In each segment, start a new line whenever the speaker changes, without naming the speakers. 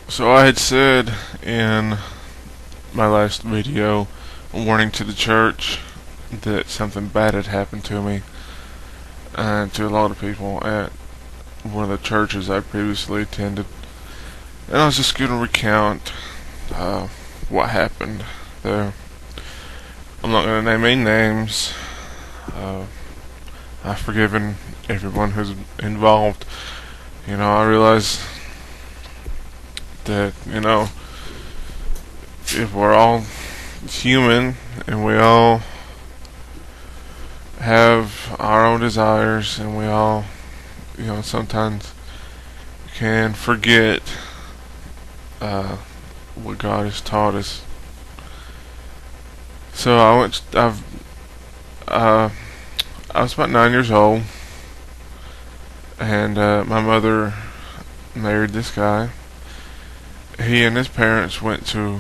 So I had said in my last video, a warning to the church, that something bad had happened to me and to a lot of people at one of the churches I previously attended. And I was just going to recount what happened there. I'm not going to name any names. I've forgiven everyone who's involved. I realize that, if we're all human and we all have our own desires and we all, sometimes can forget what God has taught us. So I was about 9 years old, and my mother married this guy. He and his parents went to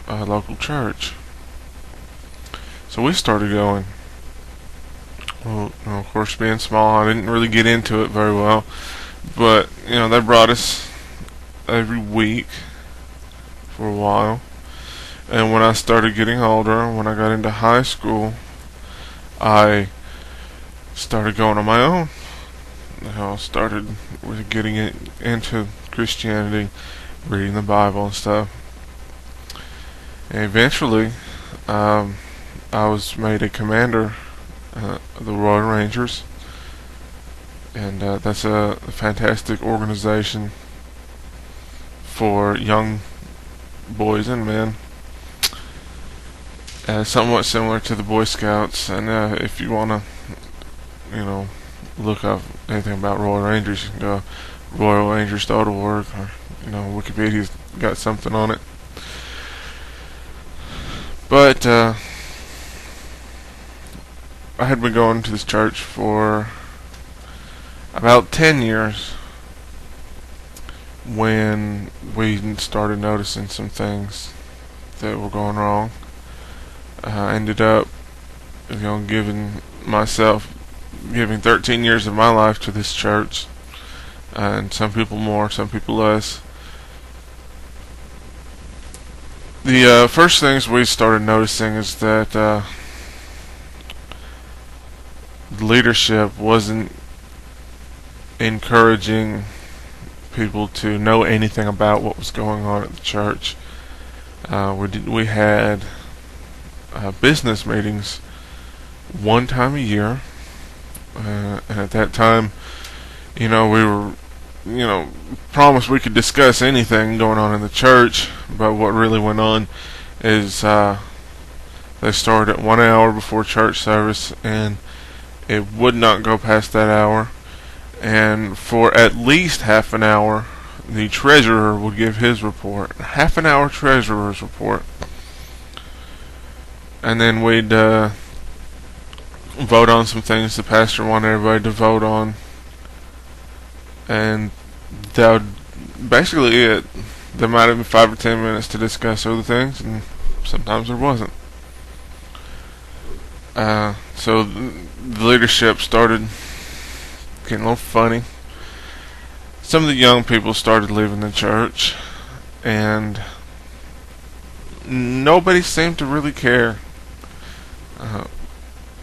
a local church. So we started going. Well, of course, being small, I didn't really get into it very well. But, they brought us every week for a while. And when I started getting older, when I got into high school, I started going on my own. I started with getting into Christianity, reading the Bible and stuff. And eventually, I was made a commander of the Royal Rangers, and that's a fantastic organization for young boys and men, somewhat similar to the Boy Scouts. And if you want to, look up anything about Royal Rangers, you can go royalrangers.org, or Wikipedia's got something on it. But I had been going to this church for about 10 years when we started noticing some things that were going wrong. I ended up, giving 13 years of my life to this church, and some people more, some people less. The first things we started noticing is that the leadership wasn't encouraging people to know anything about what was going on at the church. We had business meetings one time a year, and at that time, we were promised we could discuss anything going on in the church. But what really went on is they started at 1 hour before church service, and it would not go past that hour. And for at least half an hour, the treasurer would give his report. Half an hour treasurer's report. And then we'd vote on some things the pastor wanted everybody to vote on. And that would basically it. There might have been 5 or 10 minutes to discuss other things, and sometimes there wasn't. So the leadership started getting a little funny. Some of the young people started leaving the church, and nobody seemed to really care.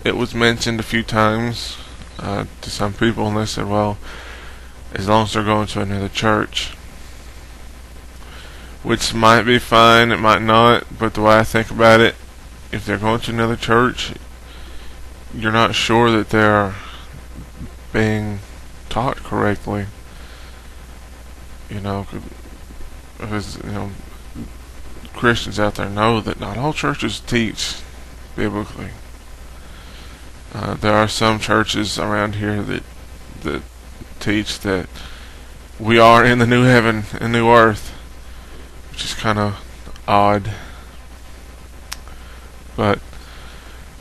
It was mentioned a few times to some people, and they said, well, as long as they're going to another church. Which might be fine, it might not, but the way I think about it, if they're going to another church, you're not sure that they're being taught correctly. Because, Christians out there know that not all churches teach biblically. There are some churches around here that teach that we are in the new heaven and new earth, which is kind of odd, but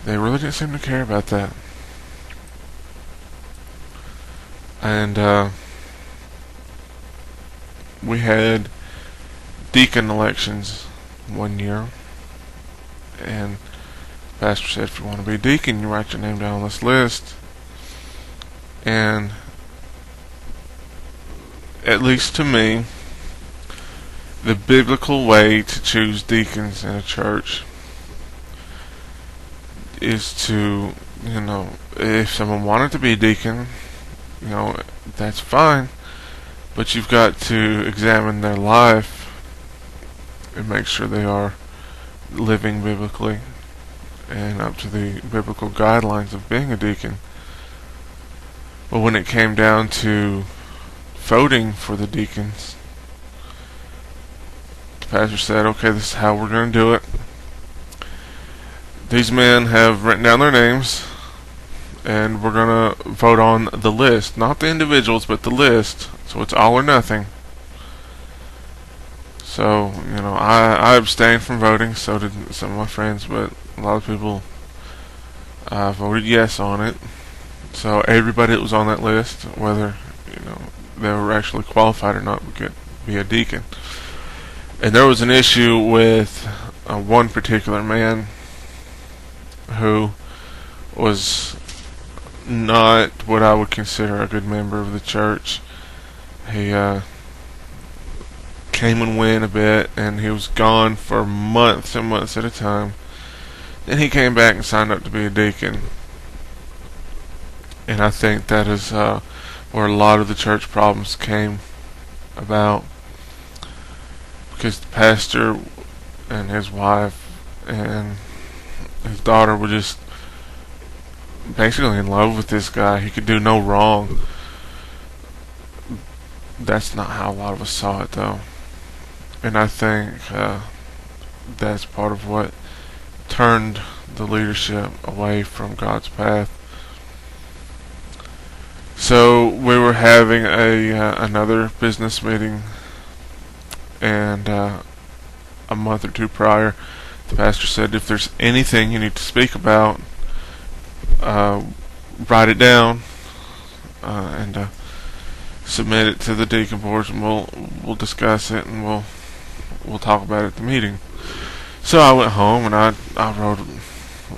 they really didn't seem to care about that. And we had deacon elections one year, and the pastor said, if you want to be a deacon, you write your name down on this list. And at least to me, the biblical way to choose deacons in a church is to, if someone wanted to be a deacon, that's fine, but you've got to examine their life and make sure they are living biblically and up to the biblical guidelines of being a deacon. But when it came down to voting for the deacons, the pastor said, okay, this is how we're going to do it. These men have written down their names, and we're going to vote on the list. Not the individuals, but the list. So it's all or nothing. So, I abstained from voting, so did some of my friends, but a lot of people voted yes on it. So everybody that was on that list, whether, they were actually qualified or not, could be a deacon. And there was an issue with one particular man who was not what I would consider a good member of the church. He came and went a bit, and he was gone for months and months at a time. Then he came back and signed up to be a deacon. And I think that is where a lot of the church problems came about, because the pastor and his wife and his daughter were just basically in love with this guy. He could do no wrong. That's not how a lot of us saw it, though. And I think that's part of what turned the leadership away from God's path. So we were having another business meeting, and a month or two prior, the pastor said, if there's anything you need to speak about, write it down and submit it to the deacon boards, and we'll discuss it, and we'll talk about it at the meeting. So I went home and I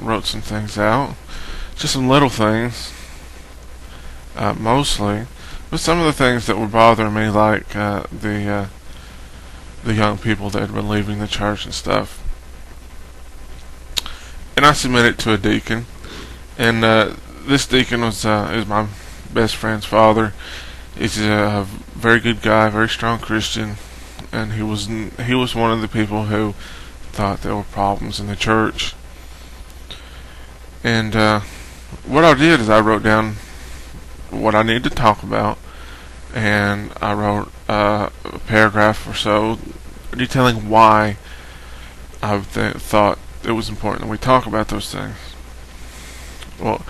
wrote some things out, just some little things, mostly, but some of the things that were bothering me, like the young people that had been leaving the church and stuff. And I submitted it to a deacon, and this deacon is my best friend's father. He's a very good guy, very strong Christian, and he was one of the people who thought there were problems in the church. And what I did is I wrote down what I needed to talk about, and I wrote a paragraph or so detailing why I thought it was important that we talk about those things. Well,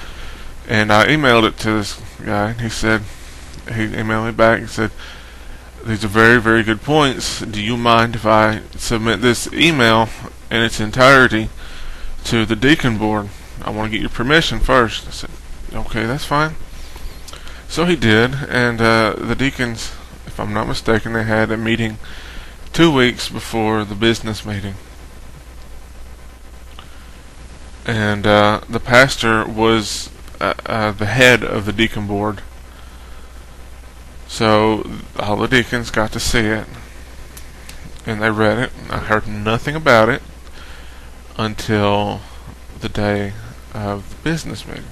and I emailed it to this guy, and he emailed me back and said, these are very, very good points. Do you mind if I submit this email in its entirety to the deacon board? I want to get your permission first. I said, okay, that's fine. So he did, and the deacons, if I'm not mistaken, they had a meeting 2 weeks before the business meeting. And the pastor was the head of the deacon board. So all the deacons got to see it, and they read it. I heard nothing about it until the day of the business meeting.